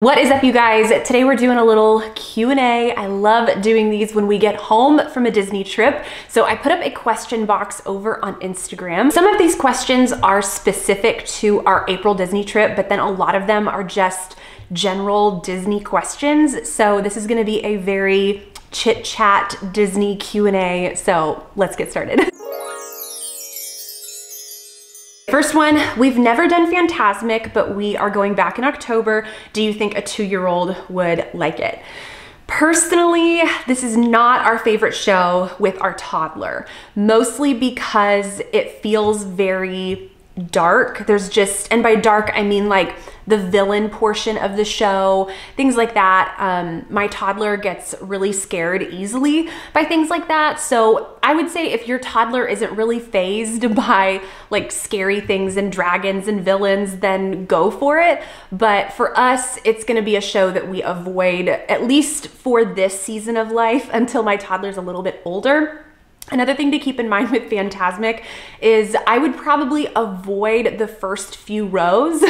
What is up, you guys? Today we're doing a little Q&A. I love doing these when we get home from a Disney trip. So I put up a question box over on Instagram. Some of these questions are specific to our April Disney trip, but then a lot of them are just general Disney questions. So this is gonna be a very chit chat Disney Q&A. So let's get started. First one, we've never done Fantasmic, but we are going back in October. Do you think a 2-year-old would like it? Personally, this is not our favorite show with our toddler, mostly because it feels very dark. And by dark, I mean like the villain portion of the show, things like that. My toddler gets really scared easily by things like that. So I would say if your toddler isn't really fazed by like scary things and dragons and villains, then go for it. But for us, it's gonna be a show that we avoid, at least for this season of life, until my toddler's a little bit older. Another thing to keep in mind with Fantasmic is I would probably avoid the first few rows.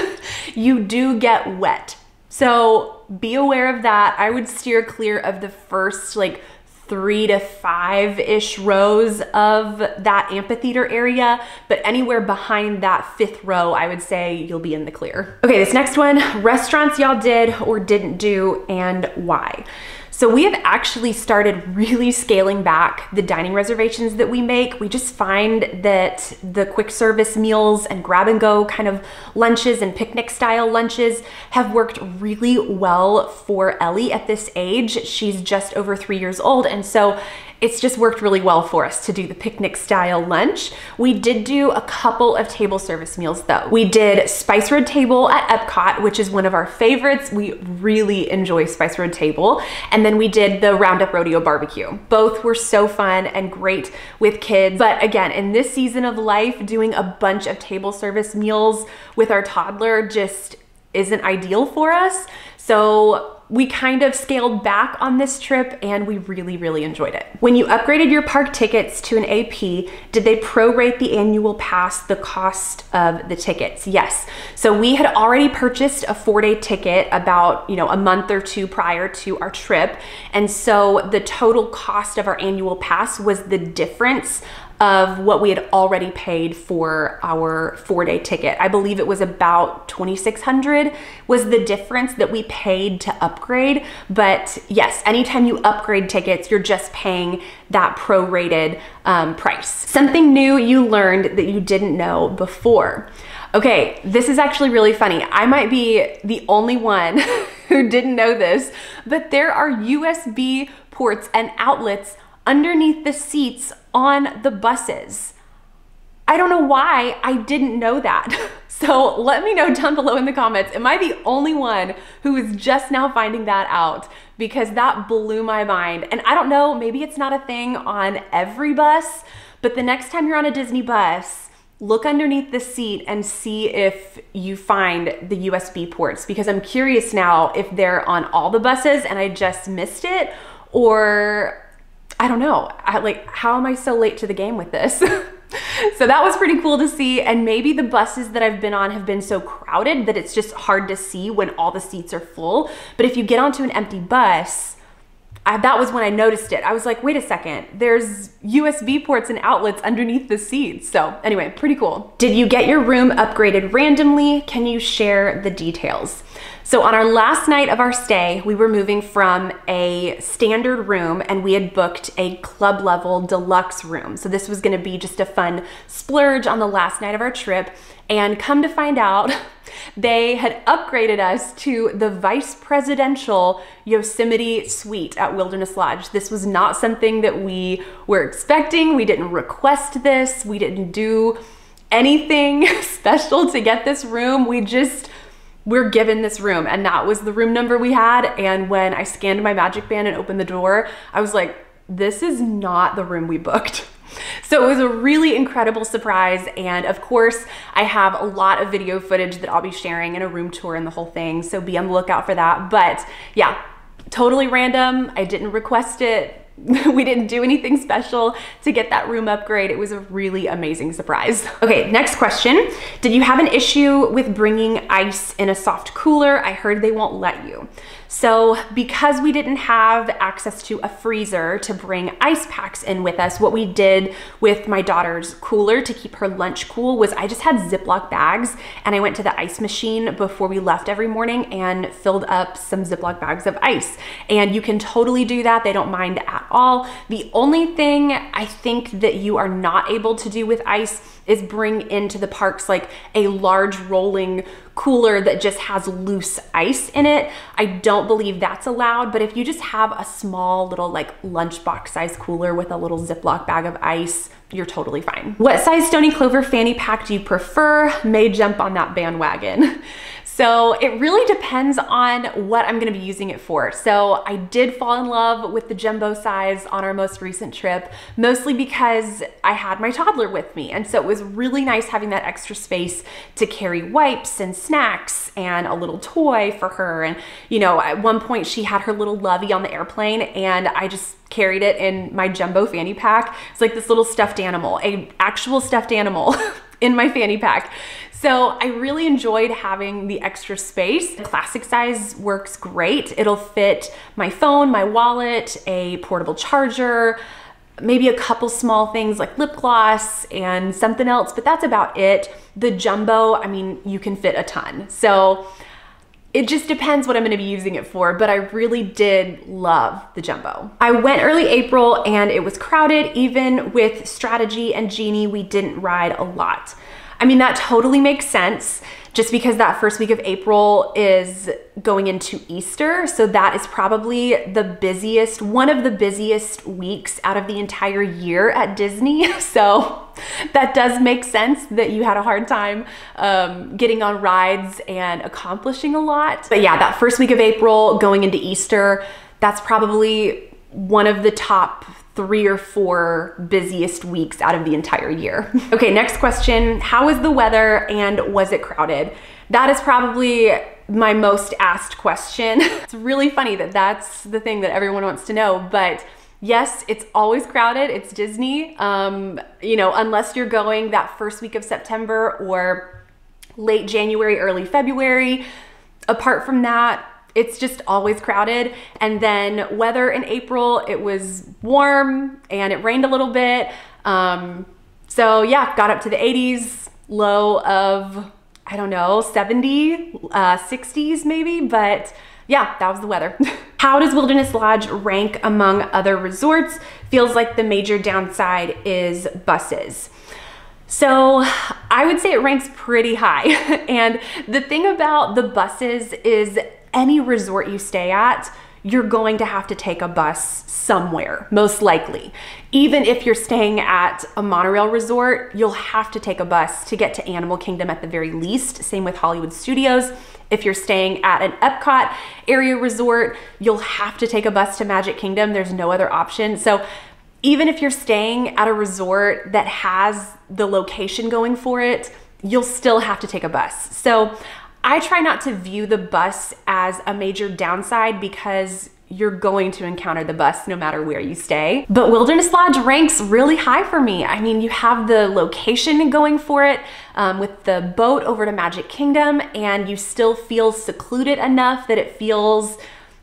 You do get wet. So be aware of that. I would steer clear of the first like 3 to 5-ish rows of that amphitheater area, but anywhere behind that 5th row, I would say you'll be in the clear. Okay, this next one, restaurants y'all did or didn't do and why. So we have actually started really scaling back the dining reservations that we make. We just find that the quick service meals and grab and go kind of lunches and picnic style lunches have worked really well for Ellie at this age. She's just over 3 years old. And so it's just worked really well for us to do the picnic style lunch. We did do a couple of table service meals though. We did Spice Road Table at Epcot, which is one of our favorites. We really enjoy Spice Road Table. And then we did the Roundup Rodeo Barbecue. Both were so fun and great with kids. But again, in this season of life, doing a bunch of table service meals with our toddler just isn't ideal for us. So we kind of scaled back on this trip and we really enjoyed it. When you upgraded your park tickets to an AP, did they prorate the annual pass the cost of the tickets? Yes. So we had already purchased a 4-day ticket about, a month or 2 prior to our trip. And so the total cost of our annual pass was the difference of what we had already paid for our 4-day ticket. I believe it was about $2,600 was the difference that we paid to upgrade. But yes, anytime you upgrade tickets, you're just paying that prorated price. Something new you learned that you didn't know before. Okay, this is actually really funny. I might be the only one who didn't know this, but there are USB ports and outlets underneath the seats on the buses. I don't know why I didn't know that. So let me know down below in the comments. Am I the only one who is just now finding that out? Because that blew my mind. And I don't know, maybe it's not a thing on every bus, but the next time you're on a Disney bus, look underneath the seat and see if you find the USB ports, because I'm curious now if they're on all the buses and I just missed it, or I don't know, how am I so late to the game with this? So that was pretty cool to see. And maybe the buses that I've been on have been so crowded that it's just hard to see when all the seats are full. But if you get onto an empty bus, that was when I noticed it. I was like, wait a second, there's USB ports and outlets underneath the seats. So anyway, pretty cool. Did you get your room upgraded randomly? Can you share the details? So on our last night of our stay, we were moving from a standard room and we had booked a club level deluxe room. So this was gonna be just a fun splurge on the last night of our trip. And come to find out, they had upgraded us to the vice presidential Yosemite suite at Wilderness Lodge. This was not something that we were expecting. We didn't request this. We didn't do anything special to get this room. We're given this room, and that was the room number we had. And when I scanned my magic band and opened the door, I was like, this is not the room we booked. So it was a really incredible surprise. And of course, I have a lot of video footage that I'll be sharing in a room tour and the whole thing. So be on the lookout for that. But yeah, totally random. I didn't request it. We didn't do anything special to get that room upgrade. It was a really amazing surprise. Okay, next question. Did you have an issue with bringing ice in a soft cooler? I heard they won't let you. So because we didn't have access to a freezer to bring ice packs in with us, what we did with my daughter's cooler to keep her lunch cool was I just had Ziploc bags, and I went to the ice machine before we left every morning and filled up some Ziploc bags of ice. And you can totally do that. They don't mind at all. The only thing I think that you are not able to do with ice is bring into the parks like a large rolling cooler that just has loose ice in it. I don't believe that's allowed, but if you just have a small little like lunchbox size cooler with a little Ziploc bag of ice, you're totally fine. What size Stony Clover fanny pack do you prefer? May jump on that bandwagon. So it really depends on what I'm gonna be using it for. So I did fall in love with the jumbo size on our most recent trip, mostly because I had my toddler with me. And so it was really nice having that extra space to carry wipes and snacks and a little toy for her. And you know, at one point she had her little lovey on the airplane, and I just carried it in my jumbo fanny pack. It's like this little stuffed animal, an actual stuffed animal in my fanny pack. So I really enjoyed having the extra space. The classic size works great. It'll fit my phone, my wallet, a portable charger, maybe a couple small things like lip gloss and something else, but that's about it. The jumbo, I mean, you can fit a ton. So it just depends what I'm gonna be using it for, but I really did love the jumbo. I went early April and it was crowded. Even with Strategy and Genie, we didn't ride a lot. I mean, that totally makes sense just because that first week of April is going into Easter. So that is probably the busiest, one of the busiest weeks out of the entire year at Disney. So that does make sense that you had a hard time getting on rides and accomplishing a lot. But yeah, that first week of April going into Easter, that's probably one of the top 3 or 4 busiest weeks out of the entire year. Okay, next question. How was the weather and was it crowded? That is probably my most asked question. It's really funny that that's the thing that everyone wants to know, but yes, it's always crowded. It's Disney. You know, unless you're going that first week of September or late January, early February. Apart from that, it's just always crowded. And then weather in April, it was warm and it rained a little bit. So yeah, got up to the 80s, low of, I don't know, 70, 60s maybe, but yeah, that was the weather. How does Wilderness Lodge rank among other resorts? Feels like the major downside is buses. So I would say it ranks pretty high. And the thing about the buses is any resort you stay at, you're going to have to take a bus somewhere, most likely. Even if you're staying at a monorail resort, you'll have to take a bus to get to Animal Kingdom at the very least. Same with Hollywood Studios. If you're staying at an Epcot area resort, you'll have to take a bus to Magic Kingdom. There's no other option. So even if you're staying at a resort that has the location going for it, you'll still have to take a bus. So I try not to view the bus as a major downside because you're going to encounter the bus no matter where you stay. But Wilderness Lodge ranks really high for me. I mean, you have the location going for it with the boat over to Magic Kingdom, and you still feel secluded enough that it feels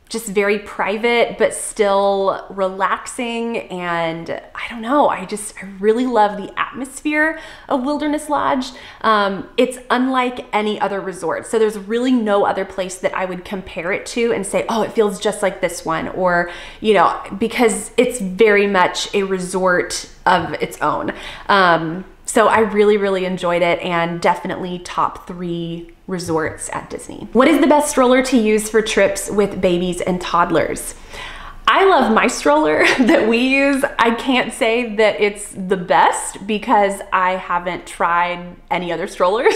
just very private, but still relaxing. And I don't know, I really love the atmosphere of Wilderness Lodge. It's unlike any other resort. So there's really no other place that I would compare it to and say, oh, it feels just like this one, or, you know, because it's very much a resort of its own. So I really, really enjoyed it, and definitely top 3 resorts at Disney. What is the best stroller to use for trips with babies and toddlers? I love my stroller that we use. I can't say that it's the best because I haven't tried any other strollers.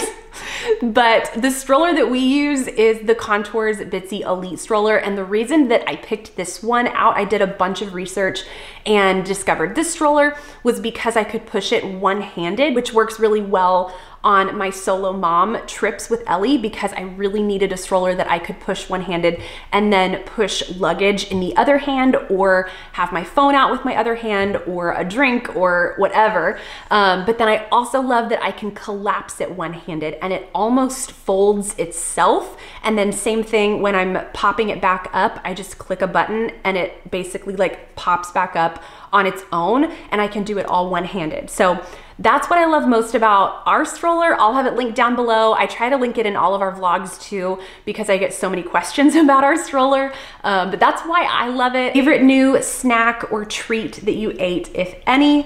But the stroller that we use is the Contours Bitsy Elite stroller. And the reason that I picked this one out, I did a bunch of research and discovered this stroller, was because I could push it one-handed, which works really well on my solo mom trips with Ellie, because I really needed a stroller that I could push one-handed and then push luggage in the other hand, or have my phone out with my other hand, or a drink or whatever. But then I also love that I can collapse it one-handed and it almost folds itself. And then same thing when I'm popping it back up, I just click a button and it basically like pops back up on its own, and I can do it all one-handed. So that's what I love most about our stroller. I'll have it linked down below. I try to link it in all of our vlogs too, because I get so many questions about our stroller, but that's why I love it. Favorite new snack or treat that you ate, if any?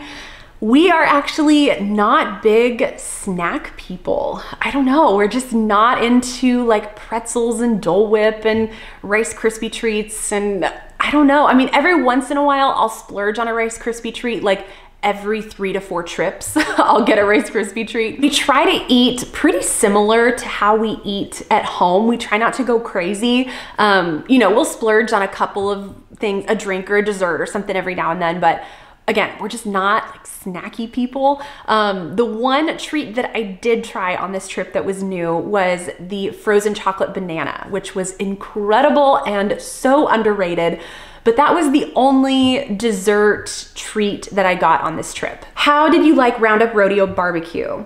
We are actually not big snack people. I don't know, we're just not into like pretzels and Dole Whip and Rice Krispie treats, and I don't know. I mean, every once in a while I'll splurge on a Rice Krispie treat, like every 3 to 4 trips, I'll get a Rice Krispie treat. We try to eat pretty similar to how we eat at home. We try not to go crazy. You know, we'll splurge on a couple of things, a drink or a dessert or something every now and then, but again, we're just not like snacky people. The one treat that I did try on this trip that was new was the frozen chocolate banana, which was incredible and so underrated. But that was the only dessert treat that I got on this trip. How did you like Roundup Rodeo barbecue?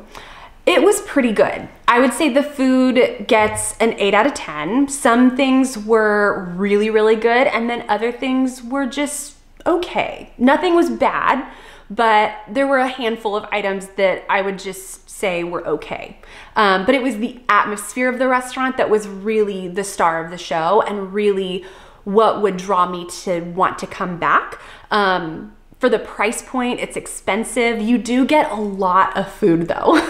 It was pretty good. I would say the food gets an 8 out of 10. Some things were really, really good, and then other things were just okay. Nothing was bad, but there were a handful of items that I would just say were okay. But it was the atmosphere of the restaurant that was really the star of the show, and really what would draw me to want to come back. For the price point, it's expensive. You do get a lot of food though.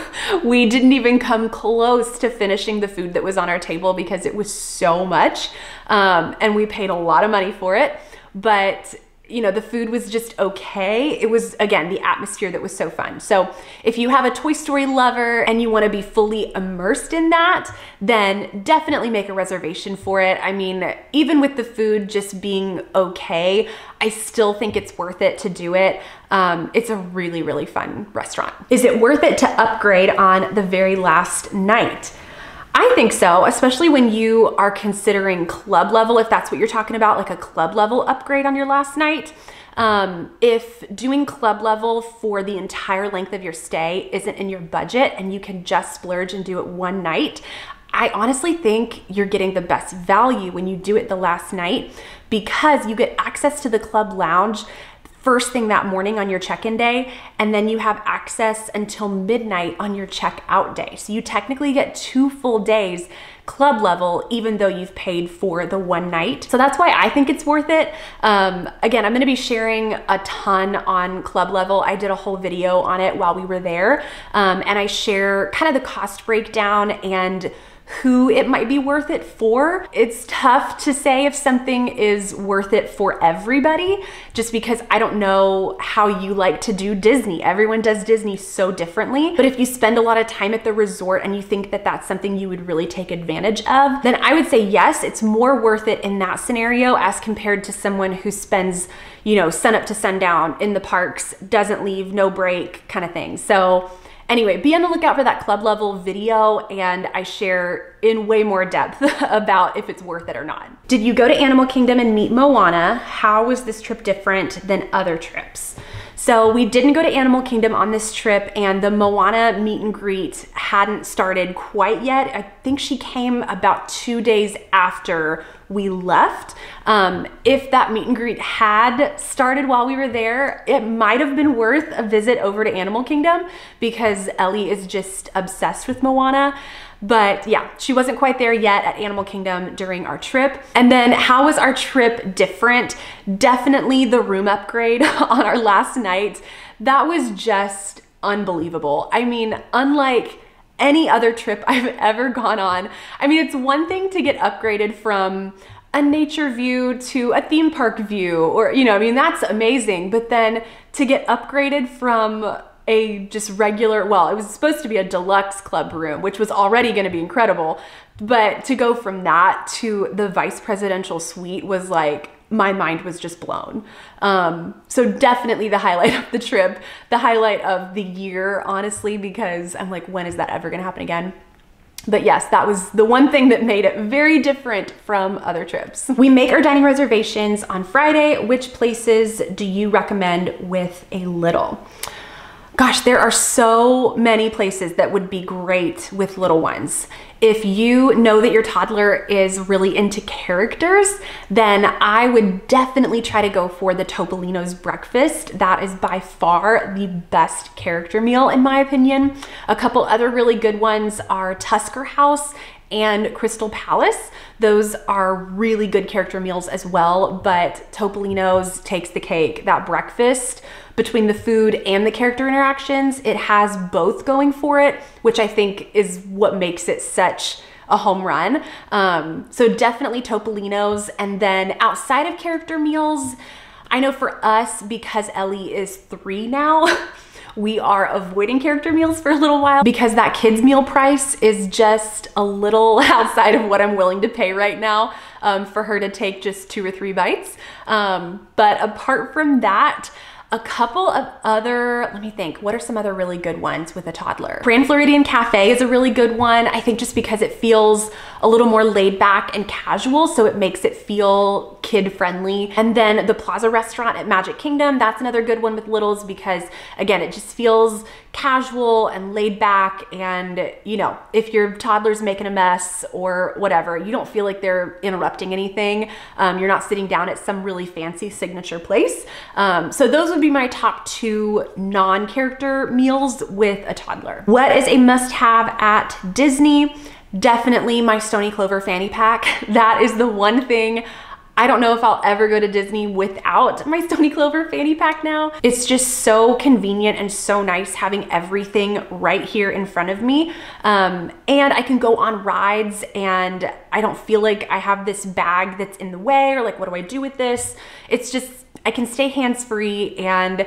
We didn't even come close to finishing the food that was on our table because it was so much, and we paid a lot of money for it. But you know, the food was just okay. It was, again, the atmosphere that was so fun. So if you have a Toy Story lover and you want to be fully immersed in that, then definitely make a reservation for it. I mean, even with the food just being okay, I still think it's worth it to do it. It's a really, really fun restaurant. Is it worth it to upgrade on the very last night? I think so, especially when you are considering club level, if that's what you're talking about, like a club level upgrade on your last night. If doing club level for the entire length of your stay isn't in your budget and you can just splurge and do it one night, I honestly think you're getting the best value when you do it the last night, because you get access to the club lounge first thing that morning on your check-in day, and then you have access until midnight on your check-out day. So you technically get 2 full days club level, even though you've paid for the one night. So that's why I think it's worth it. Again, I'm gonna be sharing a ton on club level. I did a whole video on it while we were there, and I share kind of the cost breakdown and who it might be worth it for. It's tough to say if something is worth it for everybody, just because I don't know how you like to do Disney. Everyone does Disney so differently. But if you spend a lot of time at the resort and you think that that's something you would really take advantage of, then I would say yes, it's more worth it in that scenario as compared to someone who spends, you know, sun up to sundown in the parks, doesn't leave, no break kind of thing. So anyway, be on the lookout for that club level video, and I share in way more depth about if it's worth it or not. Did you go to Animal Kingdom and meet Moana? How was this trip different than other trips? So we didn't go to Animal Kingdom on this trip, and the Moana meet and greet hadn't started quite yet. I think she came about 2 days after we left. If that meet and greet had started while we were there, it might have been worth a visit over to Animal Kingdom, because Ellie is just obsessed with Moana. But yeah, she wasn't quite there yet at Animal Kingdom during our trip. And then how was our trip different? Definitely the room upgrade on our last night. That was just unbelievable. I mean, unlike any other trip I've ever gone on. I mean, it's one thing to get upgraded from a nature view to a theme park view, or, you know, I mean, that's amazing. But then to get upgraded from a just regular, well, it was supposed to be a deluxe club room, which was already going to be incredible. But to go from that to the vice presidential suite was like, my mind was just blown. So definitely the highlight of the trip, the highlight of the year, honestly, because I'm like, when is that ever going to happen again? But yes, that was the one thing that made it very different from other trips. We make our dining reservations on Friday. Which places do you recommend with a little? Gosh, there are so many places that would be great with little ones. If you know that your toddler is really into characters, then I would definitely try to go for the Topolino's breakfast. That is by far the best character meal in my opinion. A couple other really good ones are Tusker House and Crystal Palace. Those are really good character meals as well, but Topolino's takes the cake. That breakfast, between the food and the character interactions, it has both going for it, which I think is what makes it such a home run. So definitely Topolino's. And then outside of character meals, I know for us, because Ellie is 3 now, we are avoiding character meals for a little while because that kids meal price is just a little outside of what I'm willing to pay right now for her to take just 2 or 3 bites. But apart from that, a couple of other, let me think, what are some other really good ones with a toddler? Grand Floridian Cafe is a really good one. I think just because it feels a little more laid back and casual, so it makes it feel kid friendly. And then the Plaza Restaurant at Magic Kingdom, that's another good one with littles because again, it just feels casual and laid back. And you know, if your toddler's making a mess or whatever, you don't feel like they're interrupting anything. You're not sitting down at some really fancy signature place. So those would be my top 2 non-character meals with a toddler. What is a must-have at Disney? Definitely my Stony Clover fanny pack. That is the one thing. I don't know if I'll ever go to Disney without my Stony Clover fanny pack now. It's just so convenient and so nice having everything right here in front of me. And I can go on rides and I don't feel like I have this bag that's in the way or like, what do I do with this? It's just, I can stay hands-free and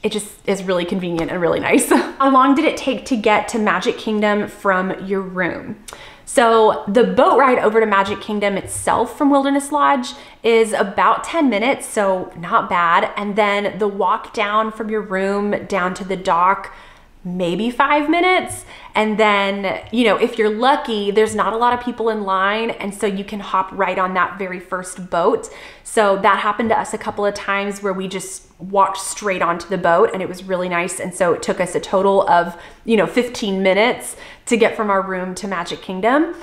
it just is really convenient and really nice. How long did it take to get to Magic Kingdom from your room? So the boat ride over to Magic Kingdom itself from Wilderness Lodge is about 10 minutes, so not bad. And then the walk down from your room down to the dock, maybe 5 minutes. And then, you know, if you're lucky, there's not a lot of people in line. And so you can hop right on that very first boat. So that happened to us a couple of times where we just walked straight onto the boat and it was really nice. And so it took us a total of, you know, 15 minutes to get from our room to Magic Kingdom.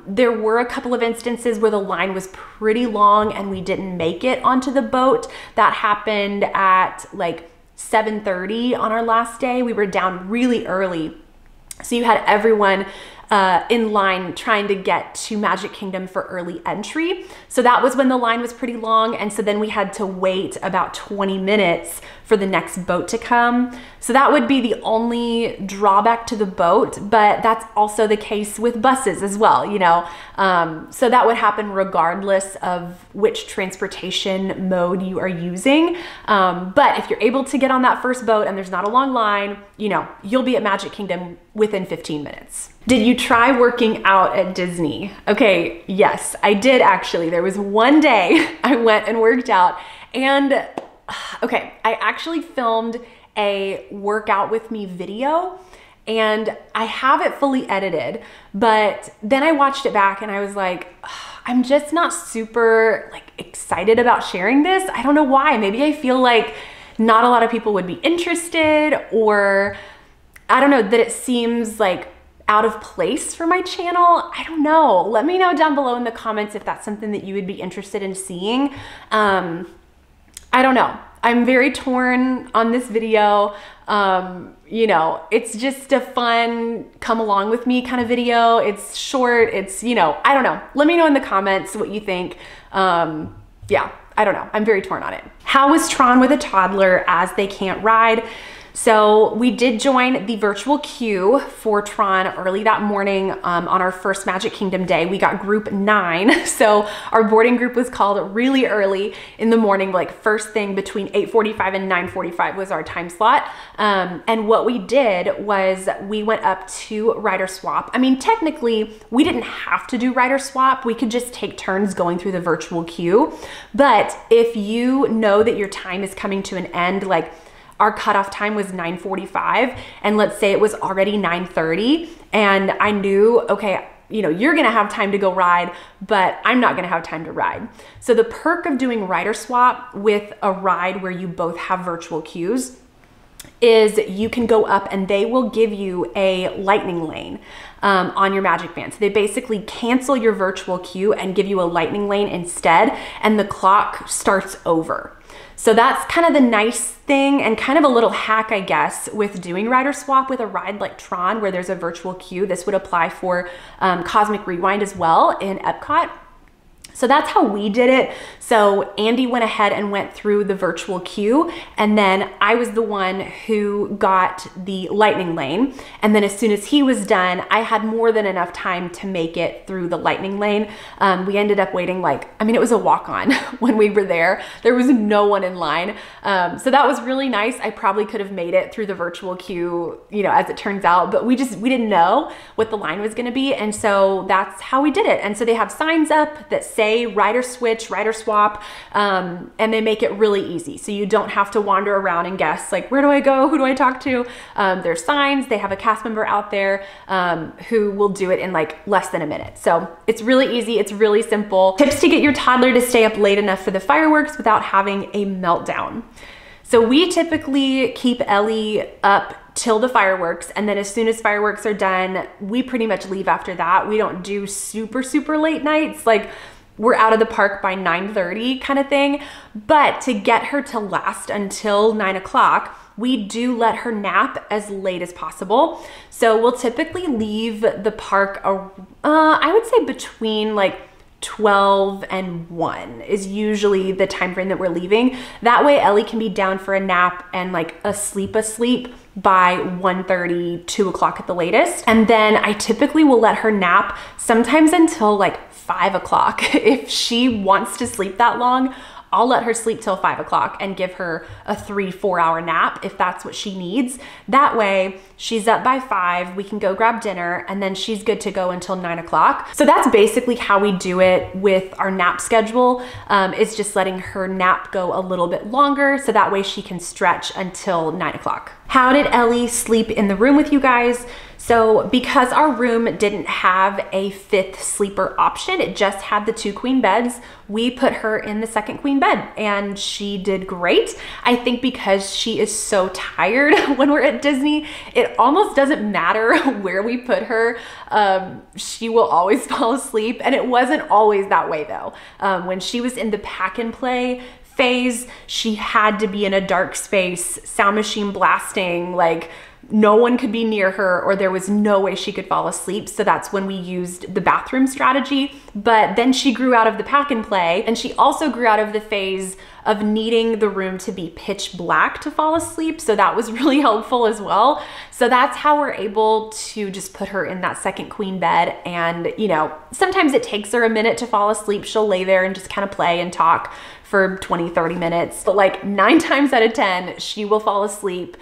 There were a couple of instances where the line was pretty long and we didn't make it onto the boat. That happened at like 7:30 on our last day. We were down really early. So you had everyone in line trying to get to Magic Kingdom for early entry. So that was when the line was pretty long. And so then we had to wait about 20 minutes for the next boat to come. So that would be the only drawback to the boat, but that's also the case with buses as well, you know? So that would happen regardless of which transportation mode you are using. But if you're able to get on that first boat and there's not a long line, you know, you'll be at Magic Kingdom within 15 minutes. Did you try working out at Disney? Okay, yes, I did actually. There was one day I went and worked out and okay, I actually filmed a workout with me video and I have it fully edited, but then I watched it back and I was like, I'm just not super like excited about sharing this. I don't know why. Maybe I feel like not a lot of people would be interested, or I don't know, that it seems like out of place for my channel. I don't know. Let me know down below in the comments if that's something that you would be interested in seeing. I don't know. I'm very torn on this video. You know, it's just a fun come along with me kind of video. It's short, it's, you know, I don't know. Let me know in the comments what you think. Yeah, I don't know. I'm very torn on it. How was Tron with a toddler as they can't ride? So we did join the virtual queue for Tron early that morning on our first Magic Kingdom day. We got group 9. So our boarding group was called really early in the morning, like first thing between 8:45 and 9:45 was our time slot. And what we did was we went up to rider swap. I mean, technically we didn't have to do rider swap. We could just take turns going through the virtual queue. But if you know that your time is coming to an end, like our cutoff time was 9:45, and let's say it was already 9:30, and I knew, okay, you know, you're gonna have time to go ride, but I'm not gonna have time to ride. So the perk of doing rider swap with a ride where you both have virtual queues is you can go up and they will give you a lightning lane on your Magic Band. So they basically cancel your virtual queue and give you a lightning lane instead, and the clock starts over. So that's kind of the nice thing and kind of a little hack, I guess, with doing rider swap with a ride like Tron where there's a virtual queue. This would apply for Cosmic Rewind as well in Epcot. So that's how we did it. So Andy went ahead and went through the virtual queue, and then I was the one who got the lightning lane. And then as soon as he was done, I had more than enough time to make it through the lightning lane. We ended up waiting like, I mean, it was a walk-on when we were there. There was no one in line. So that was really nice. I probably could have made it through the virtual queue, you know, as it turns out, but we didn't know what the line was gonna be. And so that's how we did it. And so they have signs up that say rider switch, rider swap, and they make it really easy. So you don't have to wander around and guess like, where do I go? Who do I talk to? There's signs. They have a cast member out there who will do it in like less than a minute. So it's really easy. It's really simple. Tips to get your toddler to stay up late enough for the fireworks without having a meltdown. So we typically keep Ellie up till the fireworks, and then as soon as fireworks are done, we pretty much leave after that. We don't do super, super late nights. Like, we're out of the park by 9:30 kind of thing. But to get her to last until 9 o'clock, we do let her nap as late as possible. So we'll typically leave the park, I would say between like 12 and 1 is usually the time frame that we're leaving. That way Ellie can be down for a nap and like asleep by 1:30, 2 o'clock at the latest. And then I typically will let her nap sometimes until like 5 o'clock. If she wants to sleep that long, I'll let her sleep till 5 o'clock and give her a 3-4 hour nap if that's what she needs. That way she's up by 5, we can go grab dinner, and then she's good to go until 9 o'clock. So that's basically how we do it with our nap schedule. It's just letting her nap go a little bit longer so that way she can stretch until 9 o'clock. How did Ellie sleep in the room with you guys? So because our room didn't have a 5th sleeper option, it just had the 2 queen beds, we put her in the 2nd queen bed and she did great. I think because she is so tired when we're at Disney, it almost doesn't matter where we put her. She will always fall asleep, and it wasn't always that way though. When she was in the pack and play phase, she had to be in a dark space, sound machine blasting, like no one could be near her or there was no way she could fall asleep. So that's when we used the bathroom strategy. But then she grew out of the pack and play, and she also grew out of the phase of needing the room to be pitch black to fall asleep. So that was really helpful as well. So that's how we're able to just put her in that 2nd queen bed. And you know, sometimes it takes her a minute to fall asleep. She'll lay there and just kind of play and talk for 20-30 minutes. But like 9 times out of 10, she will fall asleep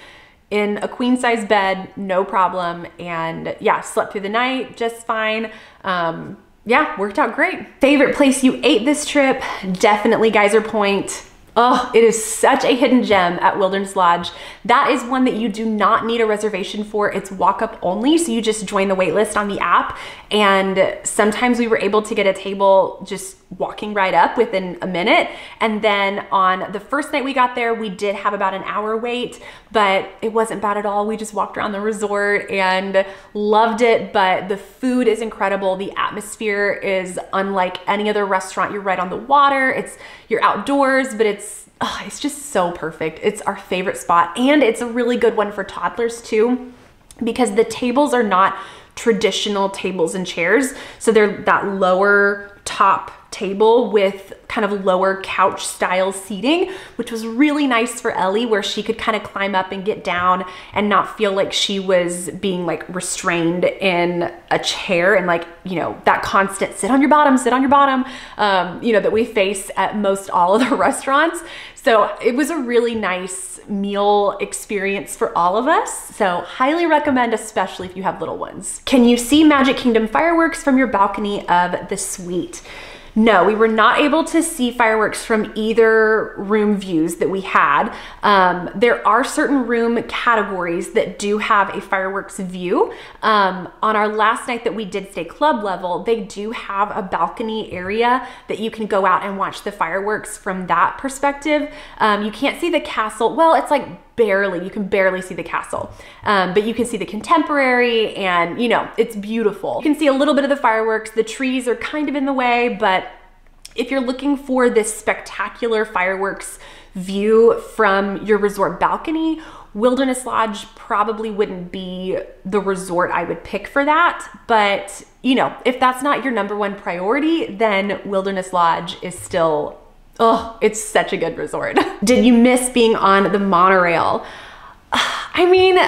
in a queen size bed, no problem. And yeah, slept through the night just fine. Yeah, worked out great. Favorite place you ate this trip? Definitely Geyser Point. Oh, it is such a hidden gem at Wilderness Lodge. That is one that you do not need a reservation for. It's walk up only. So you just join the wait list on the app. And sometimes we were able to get a table just walking right up within a minute. And then on the first night we got there, we did have about an hour wait, but it wasn't bad at all. We just walked around the resort and loved it. But the food is incredible. The atmosphere is unlike any other restaurant. You're right on the water. You're outdoors, but it's just so perfect. It's our favorite spot. And it's a really good one for toddlers too, because the tables are not traditional tables and chairs. So they're that lower top table with kind of lower couch style seating, which was really nice for Ellie, where she could kind of climb up and get down and not feel like she was being like restrained in a chair and like, you know, that constant sit on your bottom, you know, that we face at most all of the restaurants. So it was a really nice meal experience for all of us. So highly recommend, especially if you have little ones. Can you see Magic Kingdom fireworks from your balcony of the suite? No, we were not able to see fireworks from either room views that we had. There are certain room categories that do have a fireworks view. On our last night that we did stay club level, they do have a balcony area that you can go out and watch the fireworks from that perspective. You can't see the castle. Well, it's like barely, you can barely see the castle, but you can see the contemporary and, you know, it's beautiful. You can see a little bit of the fireworks. The trees are kind of in the way, but if you're looking for this spectacular fireworks view from your resort balcony, Wilderness Lodge probably wouldn't be the resort I would pick for that. But, you know, if that's not your #1 priority, then Wilderness Lodge is still, oh, it's such a good resort. Did you miss being on the monorail? I mean,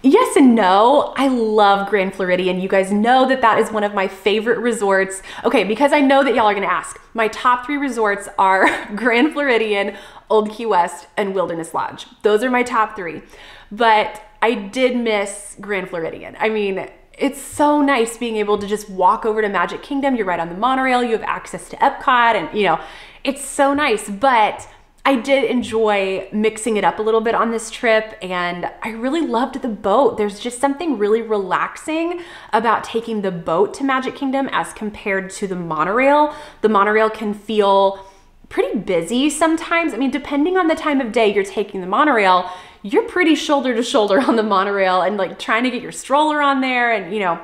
yes and no. I love Grand Floridian. You guys know that that is one of my favorite resorts. Okay, because I know that y'all are gonna ask. My top 3 resorts are Grand Floridian, Old Key West, and Wilderness Lodge. Those are my top 3. But I did miss Grand Floridian. I mean, it's so nice being able to just walk over to Magic Kingdom. You're right on the monorail. You have access to Epcot and, you know, it's so nice. But I did enjoy mixing it up a little bit on this trip, and I really loved the boat. There's just something really relaxing about taking the boat to Magic Kingdom as compared to the monorail. The monorail can feel pretty busy sometimes. I mean, depending on the time of day you're taking the monorail, you're pretty shoulder to shoulder on the monorail and like trying to get your stroller on there and, you know.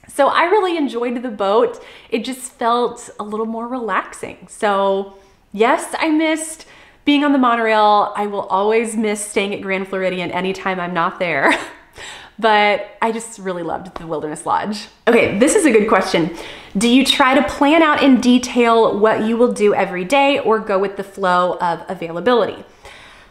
So I really enjoyed the boat. It just felt a little more relaxing. So yes, I missed being on the monorail. I will always miss staying at Grand Floridian anytime I'm not there. But I just really loved the Wilderness Lodge. Okay, this is a good question. Do you try to plan out in detail what you will do every day or go with the flow of availability?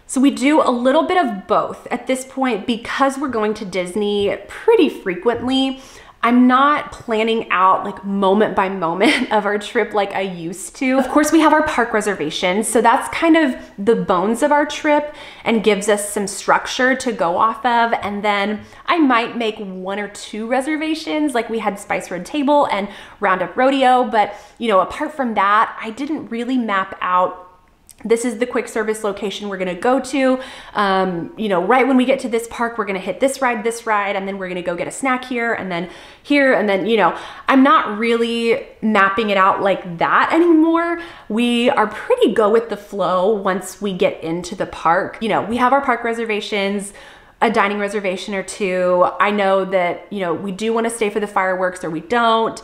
So we do a little bit of both at this point because we're going to Disney pretty frequently. I'm not planning out like moment by moment of our trip like I used to. Of course, we have our park reservations, so that's kind of the bones of our trip and gives us some structure to go off of. And then I might make 1 or 2 reservations, like we had Spice Road Table and Roundup Rodeo. But, you know, apart from that, I didn't really map out this is the quick service location we're gonna go to. You know, right when we get to this park, we're gonna hit this ride, and then we're gonna go get a snack here, and then, you know, I'm not really mapping it out like that anymore. We are pretty go with the flow once we get into the park. You know, we have our park reservations, a dining reservation or 2. I know that, you know, we do wanna stay for the fireworks or we don't,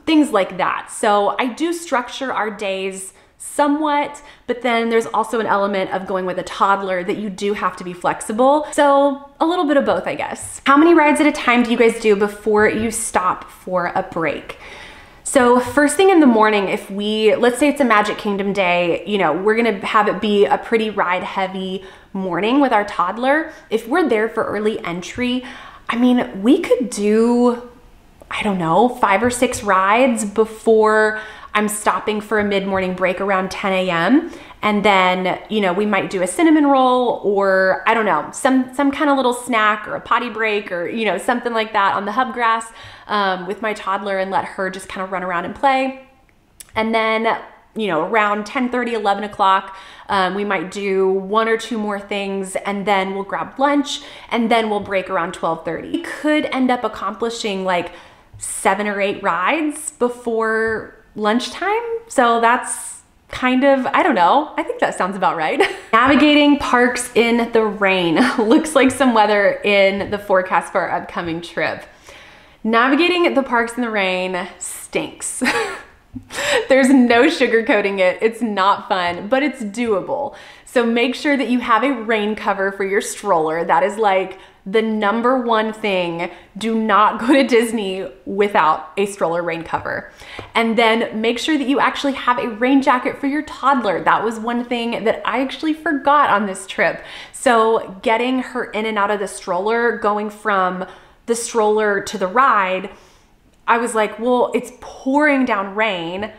things like that. So I do structure our days somewhat, but then there's also an element of going with a toddler that you do have to be flexible. So a little bit of both, I guess. How many rides at a time do you guys do before you stop for a break? So first thing in the morning, if let's say it's a Magic Kingdom day, you know, we're gonna have it be a pretty ride heavy morning with our toddler. If we're there for early entry, I mean, we could do, I don't know, 5 or 6 rides before I'm stopping for a mid-morning break around 10 a.m. And then, you know, we might do a cinnamon roll or I don't know, some kind of little snack or a potty break or, you know, something like that on the hub grass with my toddler and let her just kind of run around and play. And then, you know, around 10:30, 11 o'clock, we might do 1 or 2 more things and then we'll grab lunch and then we'll break around 12:30. We could end up accomplishing like 7 or 8 rides before lunchtime. So that's kind of, I don't know, I think that sounds about right. Navigating parks in the rain. Looks like some weather in the forecast for our upcoming trip. Navigating the parks in the rain stinks. There's no sugarcoating it. It's not fun, but it's doable. So make sure that you have a rain cover for your stroller. That is like the number one thing, do not go to Disney without a stroller rain cover. And then make sure that you actually have a rain jacket for your toddler. That was one thing that I actually forgot on this trip. So getting her in and out of the stroller, going from the stroller to the ride, I was like, well, it's pouring down rain.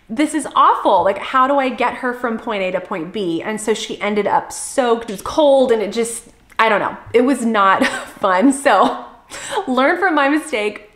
This is awful. Like, how do I get her from point A to point B? And so she ended up soaked, it was cold, and it just, I don't know, it was not fun. So learn from my mistake.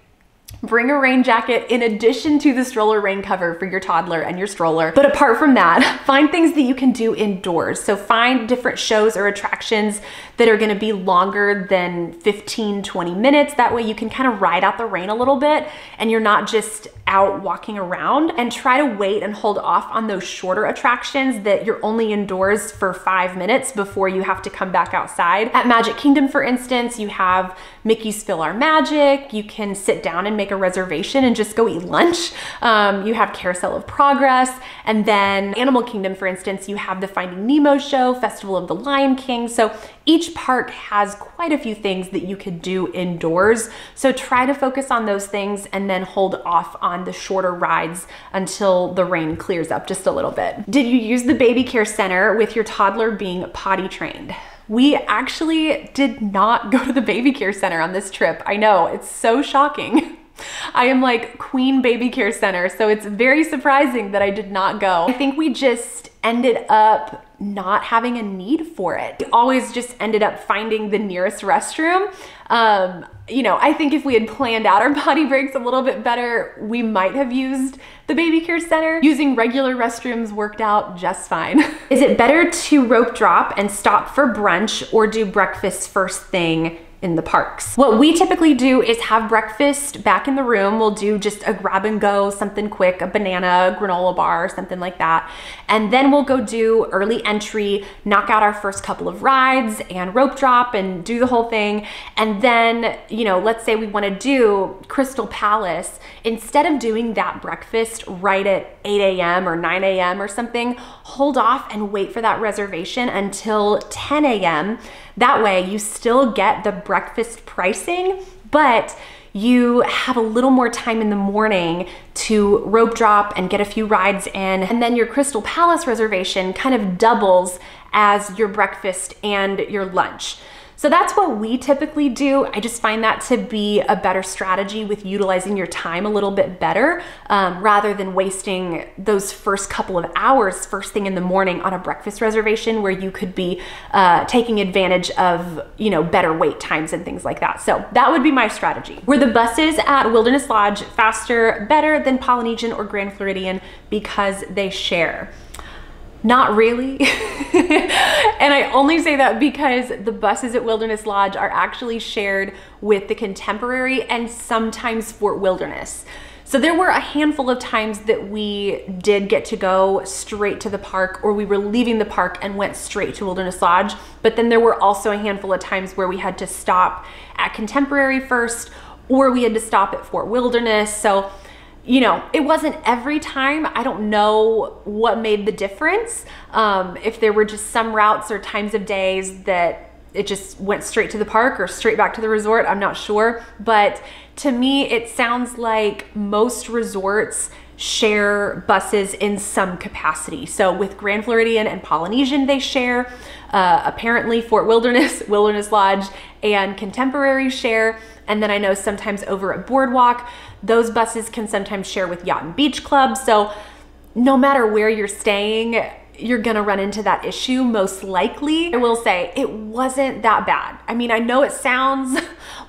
Bring a rain jacket in addition to the stroller rain cover for your toddler and your stroller. But apart from that, find things that you can do indoors. So find different shows or attractions that are gonna be longer than 15, 20 minutes. That way you can kind of ride out the rain a little bit and you're not just out walking around. And try to wait and hold off on those shorter attractions that you're only indoors for 5 minutes before you have to come back outside. At Magic Kingdom, for instance, you have Mickey's Fill Our Magic. You can sit down and make a reservation and just go eat lunch. You have Carousel of Progress. And then Animal Kingdom, for instance, you have the Finding Nemo show, Festival of the Lion King. So each park has quite a few things that you could do indoors. So try to focus on those things and then hold off on the shorter rides until the rain clears up just a little bit. Did you use the baby care center with your toddler being potty trained? We actually did not go to the baby care center on this trip. I know, it's so shocking. I am like queen baby care center, so it's very surprising that I did not go. I think we just ended up not having a need for it. We always just ended up finding the nearest restroom. You know, I think if we had planned out our potty breaks a little bit better, we might have used the baby care center. Using regular restrooms worked out just fine. Is it better to rope drop and stop for brunch or do breakfast first thing in the parks? What we typically do is have breakfast back in the room. We'll do just a grab and go, something quick, a banana, granola bar, something like that. And then we'll go do early entry, knock out our first couple of rides and rope drop and do the whole thing. And then, you know, let's say we want to do Crystal Palace. Instead of doing that breakfast right at 8 a.m. or 9 a.m. or something, hold off and wait for that reservation until 10 a.m. That way you still get the breakfast pricing, but you have a little more time in the morning to rope drop and get a few rides in. And then your Crystal Palace reservation kind of doubles as your breakfast and your lunch. So that's what we typically do. I just find that to be a better strategy with utilizing your time a little bit better, rather than wasting those first couple of hours first thing in the morning on a breakfast reservation where you could be taking advantage of, you know, better wait times and things like that. So that would be my strategy. Were the buses at Wilderness Lodge faster, better than Polynesian or Grand Floridian because they share? Not really. And I only say that because the buses at Wilderness Lodge are actually shared with the Contemporary and sometimes Fort Wilderness. So there were a handful of times that we did get to go straight to the park, or we were leaving the park and went straight to Wilderness Lodge. But then there were also a handful of times where we had to stop at Contemporary first, or we had to stop at Fort Wilderness. So, you know, it wasn't every time. I don't know what made the difference. If there were just some routes or times of days that it just went straight to the park or straight back to the resort, I'm not sure. But to me, it sounds like most resorts share buses in some capacity. So with Grand Floridian and Polynesian, they share. Apparently Fort Wilderness, Wilderness Lodge, and Contemporary share. And then I know sometimes over at Boardwalk, those buses can sometimes share with Yacht and Beach Club. So no matter where you're staying, you're gonna run into that issue most likely. I will say it wasn't that bad. I mean, I know it sounds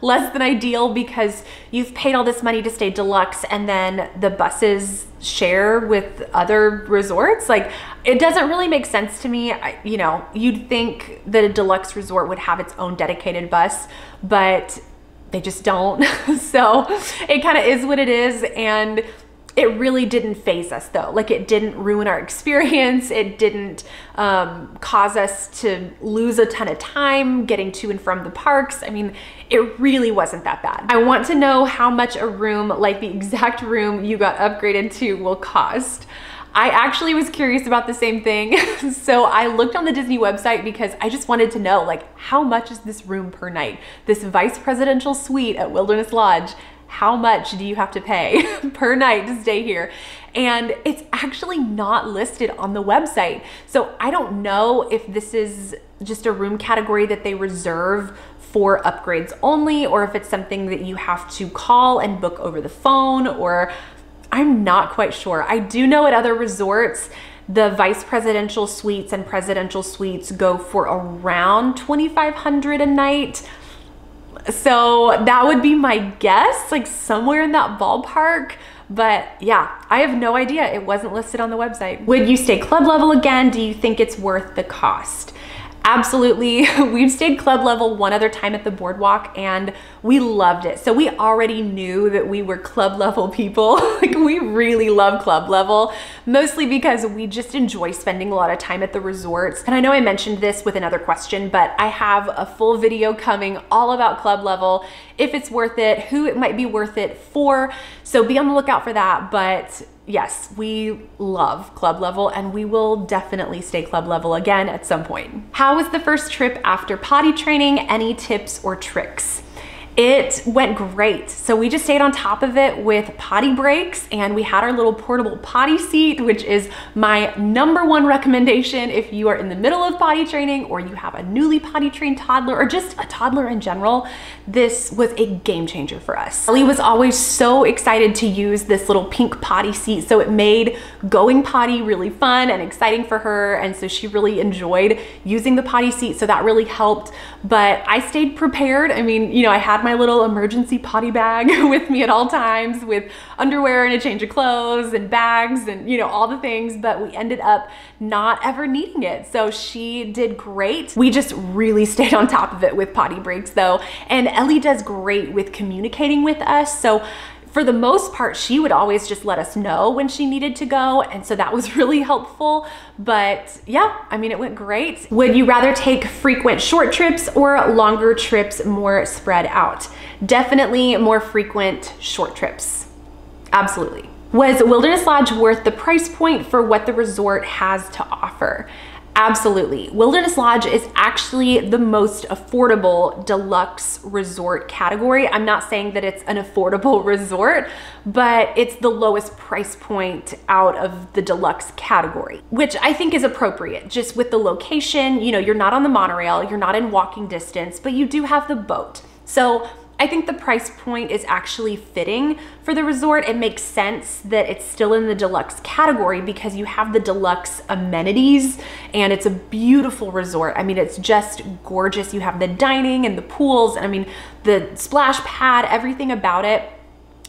less than ideal because you've paid all this money to stay deluxe and then the buses share with other resorts. Like, it doesn't really make sense to me. You know, you'd think that a deluxe resort would have its own dedicated bus, but they just don't. So it kind of is what it is. And it really didn't faze us though. Like, it didn't ruin our experience. It didn't cause us to lose a ton of time getting to and from the parks. I mean, it really wasn't that bad. I want to know how much a room, like the exact room you got upgraded to, will cost. I actually was curious about the same thing. So I looked on the Disney website because I just wanted to know, like, how much is this room per night? This vice presidential suite at Wilderness Lodge, how much do you have to pay per night to stay here? And it's actually not listed on the website. So I don't know if this is just a room category that they reserve for upgrades only, or if it's something that you have to call and book over the phone, or I'm not quite sure. I do know at other resorts, the vice presidential suites and presidential suites go for around $2,500 a night. So that would be my guess, like somewhere in that ballpark. But yeah, I have no idea. It wasn't listed on the website. Would you stay club level again? Do you think it's worth the cost? Absolutely. We've stayed club level one other time at the boardwalk and we loved it. So we already knew that we were club level people. Like, we really love club level, mostly because we just enjoy spending a lot of time at the resorts. And I know I mentioned this with another question, but I have a full video coming all about club level, if it's worth it, who it might be worth it for. So be on the lookout for that. But yes, we love club level and we will definitely stay club level again at some point. How was the first trip after potty training? Any tips or tricks? It went great. So we just stayed on top of it with potty breaks, and we had our little portable potty seat, which is my #1 recommendation if you are in the middle of potty training or you have a newly potty trained toddler or just a toddler in general. This was a game changer for us. Ellie was always so excited to use this little pink potty seat, so it made going potty really fun and exciting for her, and so she really enjoyed using the potty seat, so that really helped. But I stayed prepared. I mean, you know, I had my little emergency potty bag with me at all times with underwear and a change of clothes and bags and, you know, all the things, but we ended up not ever needing it. So she did great. We just really stayed on top of it with potty breaks though. And Ellie does great with communicating with us. So for the most part, she would always just let us know when she needed to go. And so that was really helpful. But yeah, I mean, it went great. Would you rather take frequent short trips or longer trips more spread out? Definitely more frequent short trips. Absolutely. Was Wilderness Lodge worth the price point for what the resort has to offer? Absolutely. Wilderness Lodge is actually the most affordable deluxe resort category. I'm not saying that it's an affordable resort, but it's the lowest price point out of the deluxe category, which I think is appropriate just with the location. You know, you're not on the monorail, you're not in walking distance, but you do have the boat. So I think the price point is actually fitting for the resort. It makes sense that it's still in the deluxe category because you have the deluxe amenities and it's a beautiful resort. I mean, it's just gorgeous. You have the dining and the pools, and I mean, the splash pad, everything about it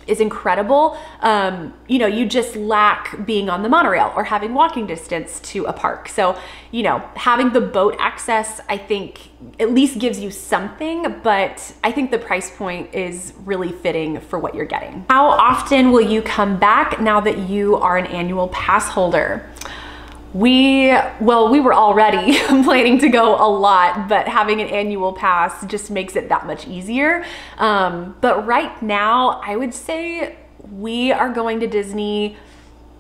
is incredible. You know, you just lack being on the monorail or having walking distance to a park. So, you know, having the boat access, I think at least gives you something, but I think the price point is really fitting for what you're getting. How often will you come back now that you are an annual pass holder? We were already planning to go a lot, but having an annual pass just makes it that much easier. But right now, I would say we are going to Disney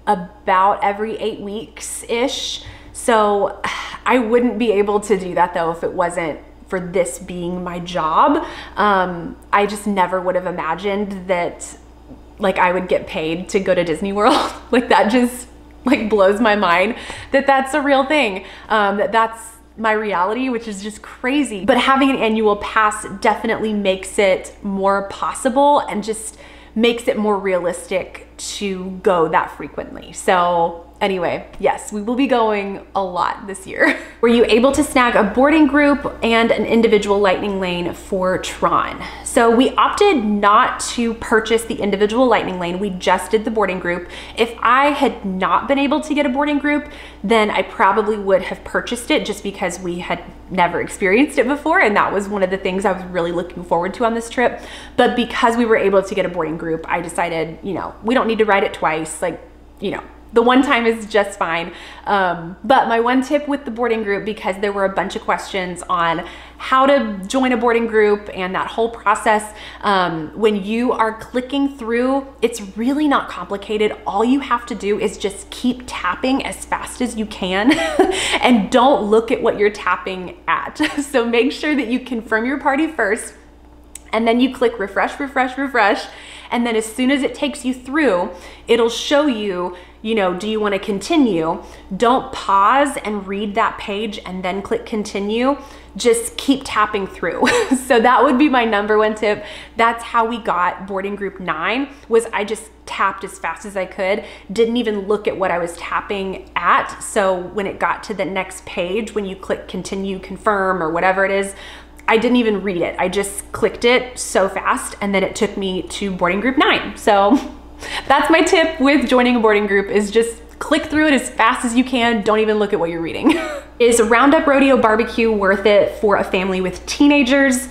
about every 8 weeks-ish. So I wouldn't be able to do that though if it wasn't for this being my job. I just never would have imagined that like I would get paid to go to Disney World. Like that just like blows my mind that that's a real thing, that's my reality, which is just crazy. But having an annual pass definitely makes it more possible and just makes it more realistic to go that frequently. So anyway, yes, we will be going a lot this year. Were you able to snag a boarding group and an individual lightning lane for Tron? So we opted not to purchase the individual lightning lane. We just did the boarding group. If I had not been able to get a boarding group, then I probably would have purchased it just because we had never experienced it before. And that was one of the things I was really looking forward to on this trip. But because we were able to get a boarding group, I decided, you know, we don't need to ride it twice. Like, you know, the one time is just fine. But my one tip with the boarding group, because there were a bunch of questions on how to join a boarding group and that whole process, when you are clicking through, it's really not complicated. All you have to do is just keep tapping as fast as you can and don't look at what you're tapping at. So make sure that you confirm your party first, and then you click refresh, refresh, refresh. And then as soon as it takes you through, it'll show you, you know, do you want to continue? Don't pause and read that page and then click continue. Just keep tapping through. So that would be my number one tip. That's how we got boarding group 9, was I just tapped as fast as I could, didn't even look at what I was tapping at. So when it got to the next page, when you click continue, confirm, or whatever it is, I didn't even read it. I just clicked it so fast, and then it took me to boarding group 9. So that's my tip with joining a boarding group, is just click through it as fast as you can. Don't even look at what you're reading. Is Roundup Rodeo Barbecue worth it for a family with teenagers?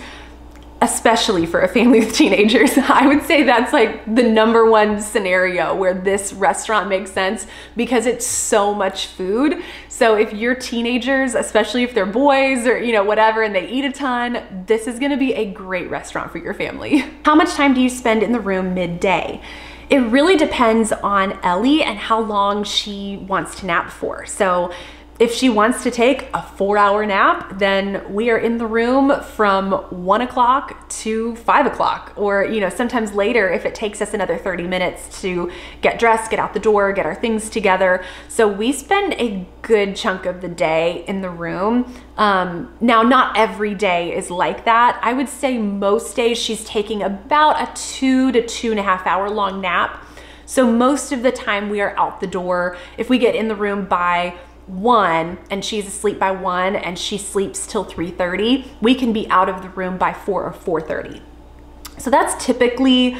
Especially for a family with teenagers. I would say that's like the number one scenario where this restaurant makes sense, because it's so much food. So if you're teenagers, especially if they're boys or, you know, whatever, and they eat a ton, this is gonna be a great restaurant for your family. How much time do you spend in the room midday? It really depends on Ellie and how long she wants to nap for. So if she wants to take a 4-hour nap, then we are in the room from 1 o'clock to 5 o'clock, or, you know, sometimes later if it takes us another 30 minutes to get dressed, get out the door, get our things together. So we spend a good chunk of the day in the room. Now, not every day is like that. I would say most days she's taking about a 2 to 2.5 hour long nap. So most of the time we are out the door. If we get in the room by 1 and she's asleep by 1 and she sleeps till 3:30, we can be out of the room by 4 or 4:30. So that's typically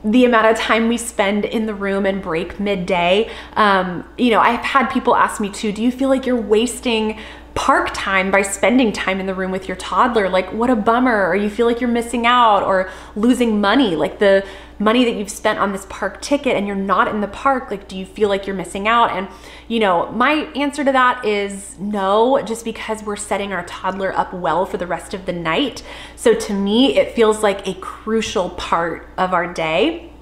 the amount of time we spend in the room and break midday. You know, I've had people ask me too, do you feel like you're wasting park time by spending time in the room with your toddler? Like, what a bummer. Or you feel like you're missing out or losing money, like the money that you've spent on this park ticket and you're not in the park. Like, do you feel like you're missing out? And, you know, my answer to that is no, just because we're setting our toddler up well for the rest of the night. So to me, it feels like a crucial part of our day,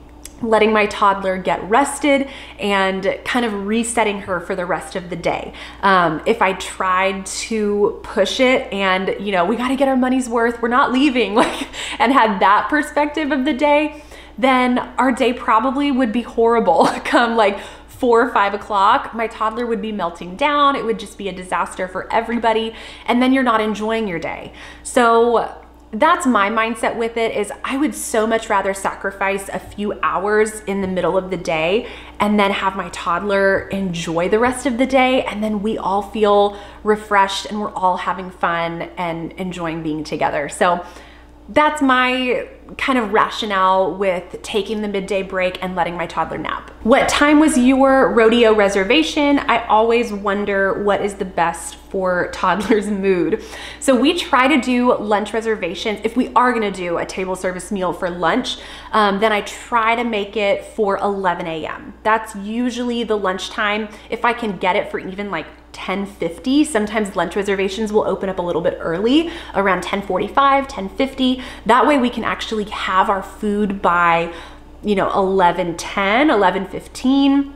letting my toddler get rested and kind of resetting her for the rest of the day. If I tried to push it and, you know, we got to get our money's worth, we're not leaving, like, and had that perspective of the day, then our day probably would be horrible. Come like 4 or 5 o'clock, my toddler would be melting down. It would just be a disaster for everybody. And then you're not enjoying your day. So that's my mindset with it, is I would so much rather sacrifice a few hours in the middle of the day and then have my toddler enjoy the rest of the day, and then we all feel refreshed and we're all having fun and enjoying being together. So that's my kind of rationale with taking the midday break and letting my toddler nap. What time was your rodeo reservation? I always wonder what is the best for toddler's mood. So we try to do lunch reservations. If we are gonna do a table service meal for lunch, then I try to make it for 11 a.m. That's usually the lunchtime. If I can get it for even like 10:50. Sometimes lunch reservations will open up a little bit early, around 10:45, 10:50. That way we can actually have our food by, you know, 11:10, 11:15.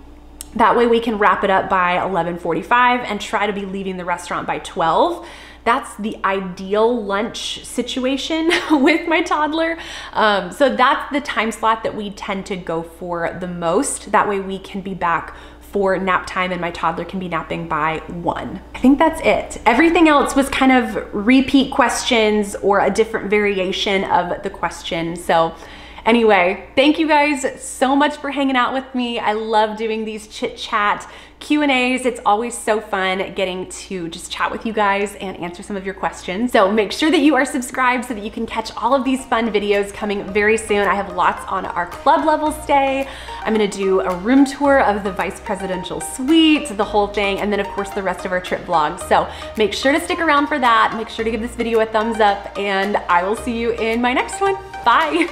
That way we can wrap it up by 11:45 and try to be leaving the restaurant by 12. That's the ideal lunch situation with my toddler. So that's the time slot that we tend to go for the most. That way we can be back for nap time and my toddler can be napping by 1. I think that's it. Everything else was kind of repeat questions or a different variation of the question. So anyway, thank you guys so much for hanging out with me. I love doing these chit chat Q&As. It's always so fun getting to just chat with you guys and answer some of your questions. So make sure that you are subscribed so that you can catch all of these fun videos coming very soon. I have lots on our club level stay. I'm gonna do a room tour of the vice presidential suite, the whole thing, and then of course the rest of our trip vlogs. So make sure to stick around for that. Make sure to give this video a thumbs up, and I will see you in my next one. Bye.